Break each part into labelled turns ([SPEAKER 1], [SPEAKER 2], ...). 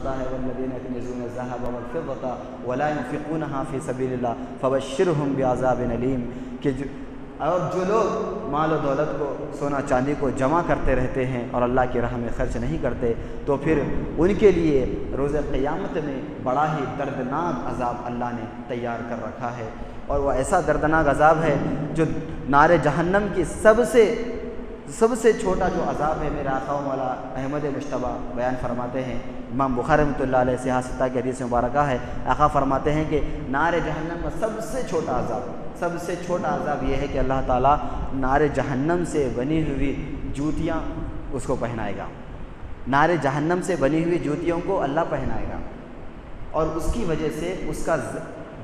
[SPEAKER 1] ہے والذین یکنزون الذهب والفضة ولا ينفقونها فی سبیل اللہ فبشرهم بعذاب علیم، کہ اور جو لوگ مال و دولت کو، سونا چاندی کو جمع کرتے رہتے ہیں اور اللہ کی راہ میں خرچ نہیں کرتے، تو پھر ان کے لیے روز قیامت میں بڑا ہی دردناک عذاب اللہ نے تیار کر رکھا ہے۔ اور وہ ایسا دردناک عذاب ہے جو نار جہنم کی سب سے چھوٹا جو عذاب ہے، میرے آقا و مولا احمد مجتبیٰ بیان فرماتے ہیں، امام بخاری رحمۃ اللہ علیہ صحیح ستہ کی حدیث مبارکہ ہے، آقا فرماتے ہیں کہ نار جہنم کا سب سے چھوٹا عذاب یہ ہے کہ اللہ تعالیٰ نار جہنم سے بنی ہوئی جوتیاں اس کو پہنائے گا، نار جہنم سے بنی ہوئی جوتیوں کو اللہ پہنائے گا، اور اس کی وجہ سے اس کا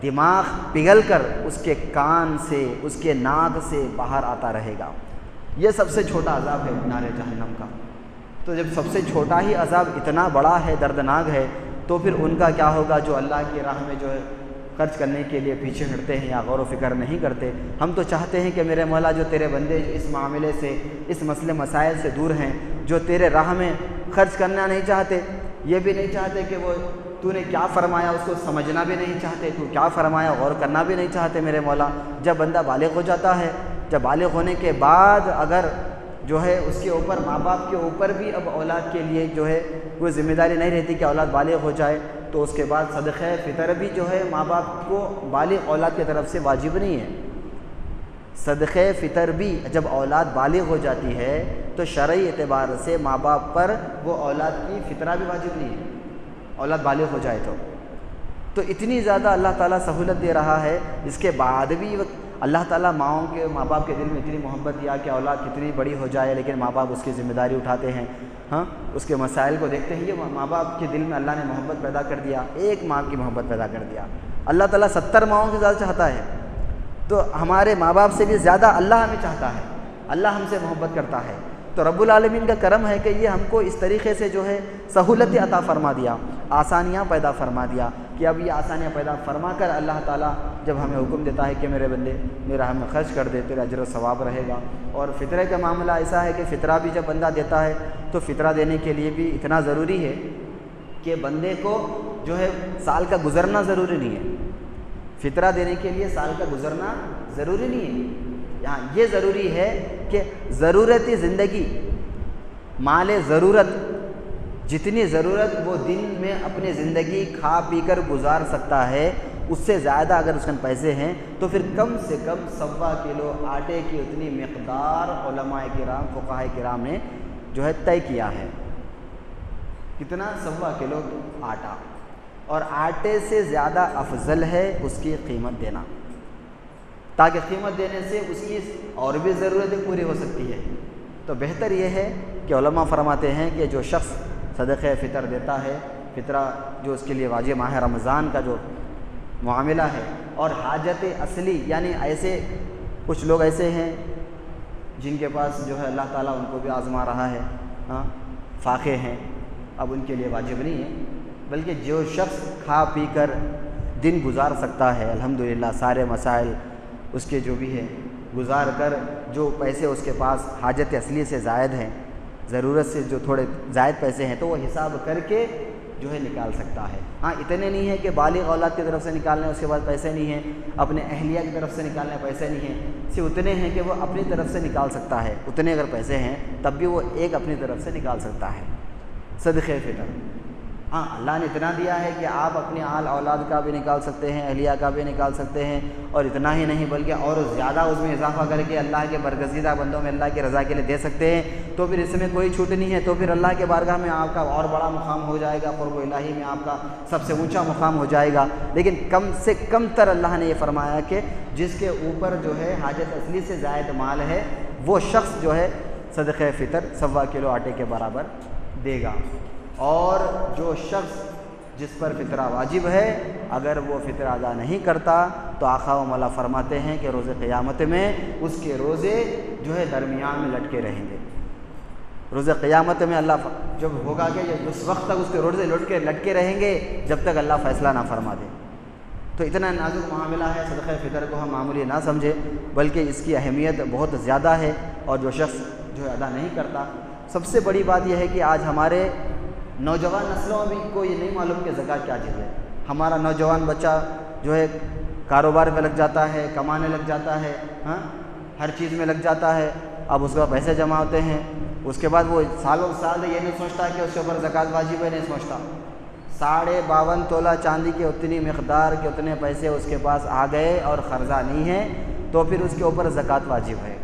[SPEAKER 1] دماغ پگھل کر اس کے کان سے، اس کے ناک سے باہر آتا رہے گا۔ یہ سب سے چھوٹا عذاب ہے نار جہنم کا۔ تو جب سب سے چھوٹا ہی عذاب اتنا بڑا ہے، دردناک ہے، تو پھر ان کا کیا ہوگا جو اللہ کی راہ میں جو ہے خرچ کرنے کے لیے پیچھے ہٹتے ہیں یا غور و فکر نہیں کرتے۔ ہم تو چاہتے ہیں کہ میرے مولا جو تیرے بندے اس معاملے سے، اس مسئلے مسائل سے دور ہیں، جو تیرے راہ میں خرچ کرنا نہیں چاہتے، یہ بھی نہیں چاہتے کہ وہ تو نے کیا فرمایا اس کو سمجھنا بھی نہیں چاہتے، تو کیا فرمایا غور کرنا بھی نہیں چاہتے میرے مولا۔ جب بندہ بالغ ہو جاتا ہے، جب بالغ ہونے کے بعد اگر جو ہے اس کے اوپر، ماں باپ کے اوپر بھی اب اولاد کے لیے جو ہے کوئی ذمہ داری نہیں رہتی کہ اولاد بالغ ہو جائے، تو اس کے بعد صدقہ فطر بھی جو ہے ماں باپ کو بالغ اولاد کی طرف سے واجب نہیں ہے۔ صدقہ فطر بھی جب اولاد بالغ ہو جاتی ہے تو شرعی اعتبار سے ماں باپ پر وہ اولاد کی فطرہ بھی واجب نہیں ہے، اولاد بالغ ہو جائے تو اتنی زیادہ اللہ تعالیٰ سہولت دے رہا ہے۔ اس کے بعد بھی اللہ تعالیٰ ماں باپ کے دل میں اتنی محبت دیا کہ اولاد کتنی بڑی ہو جائے لیکن ماں باپ اس کی ذمہ داری اٹھاتے ہیں، اس کے مسائل کو دیکھتے ہیں۔ یہ ماں باپ کے دل میں اللہ نے محبت پیدا کر دیا، ایک ماں کی محبت پیدا کر دیا۔ اللہ تعالیٰ 70 ماؤں سے زیادہ چاہتا ہے، تو ہمارے ماں باپ سے بھی زیادہ اللہ ہمیں چاہتا ہے، اللہ ہم سے محبت کرتا ہے۔ تو رب العالمین کا کرم ہے کہ یہ ہم کو اس طریقے سے جو ہے سہولت عطا فرما دیا، آسانیاں پیدا فرما دیا، کہ اب یہ آسانیاں پیدا فرما کر اللہ تعالیٰ جب ہمیں حکم دیتا ہے کہ میرے بندے میرا ہمیں خرچ کر دے، تیرا اجر و ثواب رہے گا۔ اور فطرے کا معاملہ ایسا ہے کہ فطرہ بھی جب بندہ دیتا ہے تو فطرہ دینے کے لیے بھی اتنا ضروری ہے کہ بندے کو جو ہے سال کا گزرنا ضروری نہیں ہے، فطرہ دینے کے لیے سال کا گزرنا ضروری نہیں ہے۔ یہاں یہ ضروری ہے کہ ضرورتی زندگی، مال ضرورت، جتنی ضرورت وہ دن میں اپنی زندگی کھا پی کر گزار سکتا ہے، اس سے زیادہ اگر اس کے پیسے ہیں تو پھر کم سے کم 1.25 کلو آٹے کی اتنی مقدار علماء کرام، فقہاء کرام نے جو ہے طے کیا ہے۔ کتنا؟ 1.25 کلو آٹا، اور آٹے سے زیادہ افضل ہے اس کی قیمت دینا، تاکہ قیمت دینے سے اس کی اور بھی ضرورتیں پوری ہو سکتی ہے۔ تو بہتر یہ ہے کہ علماء فرماتے ہیں کہ جو شخص صدقہ فطر دیتا ہے، فطرہ جو اس کے لیے واجب ماہ رمضان کا جو معاملہ ہے، اور حاجت اصلی، یعنی ایسے کچھ لوگ ایسے ہیں جن کے پاس جو ہے اللہ تعالیٰ ان کو بھی آزما رہا ہے، فاقے ہیں، اب ان کے لیے واجب نہیں ہے، بلکہ جو شخص کھا پی کر دن گزار سکتا ہے، الحمدللہ سارے مسائل اس کے جو بھی ہے گزار کر، جو پیسے اس کے پاس حاجت اصلی سے زائد ہیں، ضرورت سے جو تھوڑے زائد پیسے ہیں، تو وہ حساب کر کے جو ہے نکال سکتا ہے۔ اتنے نہیں ہے کہ بالغ اولاد کی طرف سے نکالنے اس کے بعد پیسے نہیں ہیں، اپنے اہلیہ کی طرف سے نکالنے پیسے نہیں ہیں، صرف اتنے ہیں کہ وہ اپنی طرف سے نکال سکتا ہے، اتنے اگر پیسے ہیں تب بھی وہ ایک اپنی طرف سے نکال سکتا ہے صدقہ فطر۔ اللہ نے اتنا دیا ہے کہ آپ اپنی آل اولاد کا بھی نکال سکتے ہیں، اہلیہ کا بھی نکال سکتے ہیں، اور اتنا ہی نہیں بلکہ اور زیادہ اس میں اضافہ کر کے اللہ کے برگزیدہ بندوں میں اللہ کی رضا کے لیے دے سکتے ہیں، تو پھر اس میں کوئی چھوٹ نہیں ہے، تو پھر اللہ کے بارگاہ میں آپ کا اور بڑا مقام ہو جائے گا، قرب الہی میں آپ کا سب سے اونچا مقام ہو جائے گا۔ لیکن کم سے کم تر اللہ نے یہ فرمایا کہ جس کے اوپر جو ہے حاجت اصلی سے زائد مال ہے، وہ شخص جو ہے صدقہ فطر 1.25 کلو آٹے کے برابر دے گا۔ اور جو شخص جس پر فطرہ واجب ہے، اگر وہ فطرہ ادا نہیں کرتا تو آقا و مولا فرماتے ہیں کہ روز قیامت میں اس کے روزے جو ہے درمیان میں لٹکے رہیں گے۔ روز قیامت میں اللہ جب ہوگا کہ اس وقت تک اس کے روزے لٹکے رہیں گے جب تک اللہ فیصلہ نہ فرما دے۔ تو اتنا نازک معاملہ ہے، صدقہ فطر کو ہم معمولی نہ سمجھے، بلکہ اس کی اہمیت بہت زیادہ ہے، اور جو شخص جو ہے ادا نہیں کرتا، سب سے بڑی بات یہ ہے کہ آج ہمارے نوجوان نسلوں بھی کو یہ نہیں معلوم کہ زکوٰۃ کیا چیز ہے۔ ہمارا نوجوان بچہ جو ہے کاروبار میں لگ جاتا ہے، کمانے لگ جاتا ہے، ہاں ہر چیز میں لگ جاتا ہے، اب اس کے بعد پیسے جمع ہوتے ہیں، اس کے بعد وہ سالوں سال یہ نہیں سوچتا کہ اس کے اوپر زکوٰۃ واجب ہے، نہیں سوچتا۔ 52.5 تولہ چاندی کے اتنی مقدار کے اتنے پیسے اس کے پاس آ گئے اور قرضہ نہیں ہے تو پھر اس کے اوپر زکوٰۃ واجب ہے۔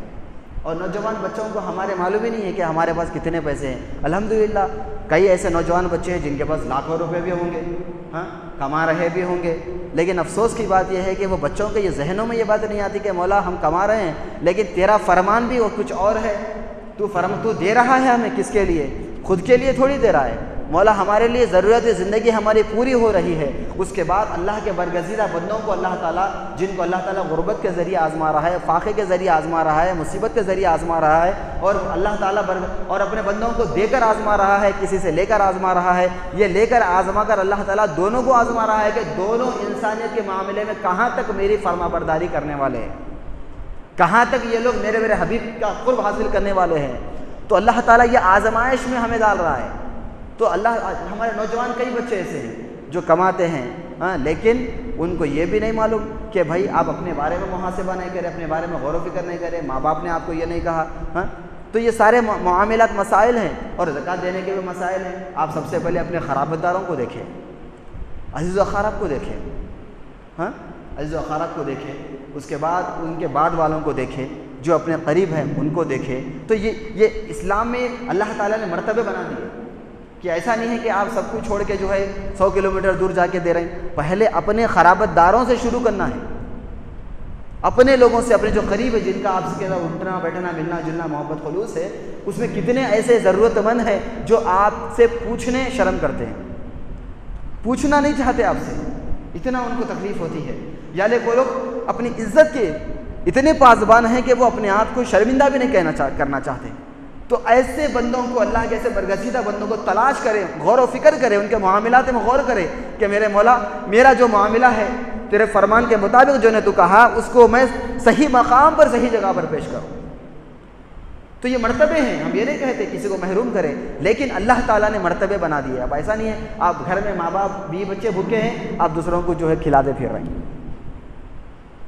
[SPEAKER 1] اور نوجوان بچوں کو ہمارے معلوم ہی نہیں ہے کہ ہمارے پاس کتنے پیسے ہیں۔ الحمدللہ کئی ایسے نوجوان بچے ہیں جن کے پاس لاکھوں روپے بھی ہوں گے، ہاں کما رہے بھی ہوں گے، لیکن افسوس کی بات یہ ہے کہ وہ بچوں کے یہ ذہنوں میں یہ بات نہیں آتی کہ مولا ہم کما رہے ہیں لیکن تیرا فرمان بھی وہ کچھ اور ہے، تو دے رہا ہے ہمیں کس کے لیے؟ خود کے لیے تھوڑی دے رہا ہے مولا، ہمارے لیے ضرورت زندگی ہماری پوری ہو رہی ہے۔ اس کے بعد اللہ کے برگزیدہ بندوں کو اللہ تعالیٰ، جن کو اللہ تعالیٰ غربت کے ذریعے آزما رہا ہے، فاقے کے ذریعے آزما رہا ہے، مصیبت کے ذریعے آزما رہا ہے، اور اللہ تعالیٰ اور اپنے بندوں کو دے کر آزما رہا ہے، کسی سے لے کر آزما رہا ہے، یہ لے کر آزما کر اللہ تعالیٰ دونوں کو آزما رہا ہے کہ دونوں انسانیت کے معاملے میں کہاں تک میری فرما برداری کرنے والے ہیں، کہاں تک یہ لوگ میرے حبیب کا قرب حاصل کرنے والے ہیں۔ تو اللہ تعالیٰ یہ آزمائش میں ہمیں ڈال رہا ہے۔ تو ہمارے نوجوان کئی بچے ایسے ہیں جو کماتے ہیں، ہاں لیکن ان کو یہ بھی نہیں معلوم کہ بھائی آپ اپنے بارے میں محاسبہ نہیں کریں، اپنے بارے میں غور و فکر نہیں کریں، ماں باپ نے آپ کو یہ نہیں کہا، ہاں تو یہ سارے معاملات مسائل ہیں، اور زکوٰۃ دینے کے بھی مسائل ہیں۔ آپ سب سے پہلے اپنے خرابت داروں کو دیکھیں، عزیز و اقارب کو دیکھیں، ہاں عزیز و اقارب کو دیکھیں، اس کے بعد ان کے بعد والوں کو دیکھیں، جو اپنے قریب ہیں ان کو دیکھیں۔ تو یہ اسلام میں اللہ تعالیٰ نے مرتبے بنا دیے کہ ایسا نہیں ہے کہ آپ سب کچھ چھوڑ کے جو ہے 100 کلومیٹر دور جا کے دے رہے ہیں۔ پہلے اپنے خرابت داروں سے شروع کرنا ہے، اپنے لوگوں سے، اپنے جو قریب ہے، جن کا آپ کے ساتھ اٹھنا بیٹھنا ملنا جلنا محبت خلوص ہے، اس میں کتنے ایسے ضرورت مند ہیں جو آپ سے پوچھنے شرم کرتے ہیں، پوچھنا نہیں چاہتے آپ سے، اتنا ان کو تکلیف ہوتی ہے، یا وہ لوگ اپنی عزت کے اتنے پاسبان ہیں کہ وہ اپنے آپ کو شرمندہ بھی نہیں کرنا چاہتے۔ تو ایسے بندوں کو، اللہ کے ایسے برگزیدہ بندوں کو تلاش کریں، غور و فکر کریں، ان کے معاملات میں غور کریں کہ میرے مولا میرا جو معاملہ ہے تیرے فرمان کے مطابق جو نے تو کہا اس کو میں صحیح مقام پر صحیح جگہ پر پیش کروں۔ تو یہ مرتبے ہیں، ہم یہ نہیں کہتے کسی کو محروم کریں، لیکن اللہ تعالیٰ نے مرتبے بنا دیے۔ اب ایسا نہیں ہے آپ گھر میں ماں باپ بیوی بچے بھوکے ہیں، آپ دوسروں کو جو ہے کھلاتے پھر رہے ہیں،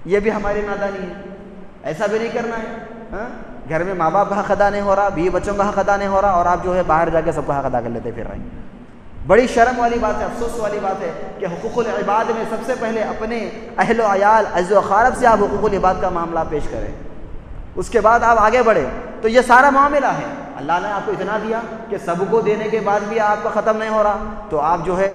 [SPEAKER 1] یہ بھی ہماری نادانی ہے، ایسا بھی نہیں کرنا ہے۔ ہاں گھر میں ماں باپ کا حق ادا نہیں ہو رہا، بیوی بچوں کا حق ادا نہیں ہو رہا، اور آپ جو ہے باہر جا کے سب کا حق ادا کر لیتے پھر رہے ہیں۔ بڑی شرم والی بات ہے، افسوس والی بات ہے کہ حقوق العباد میں سب سے پہلے اپنے اہل و عیال عزیز و اقارب سے آپ حقوق العباد کا معاملہ پیش کریں، اس کے بعد آپ آگے بڑھیں۔ تو یہ سارا معاملہ ہے، اللہ نے آپ کو اتنا دیا کہ سب کو دینے کے بعد بھی آپ کا ختم نہیں ہو رہا، تو آپ جو ہے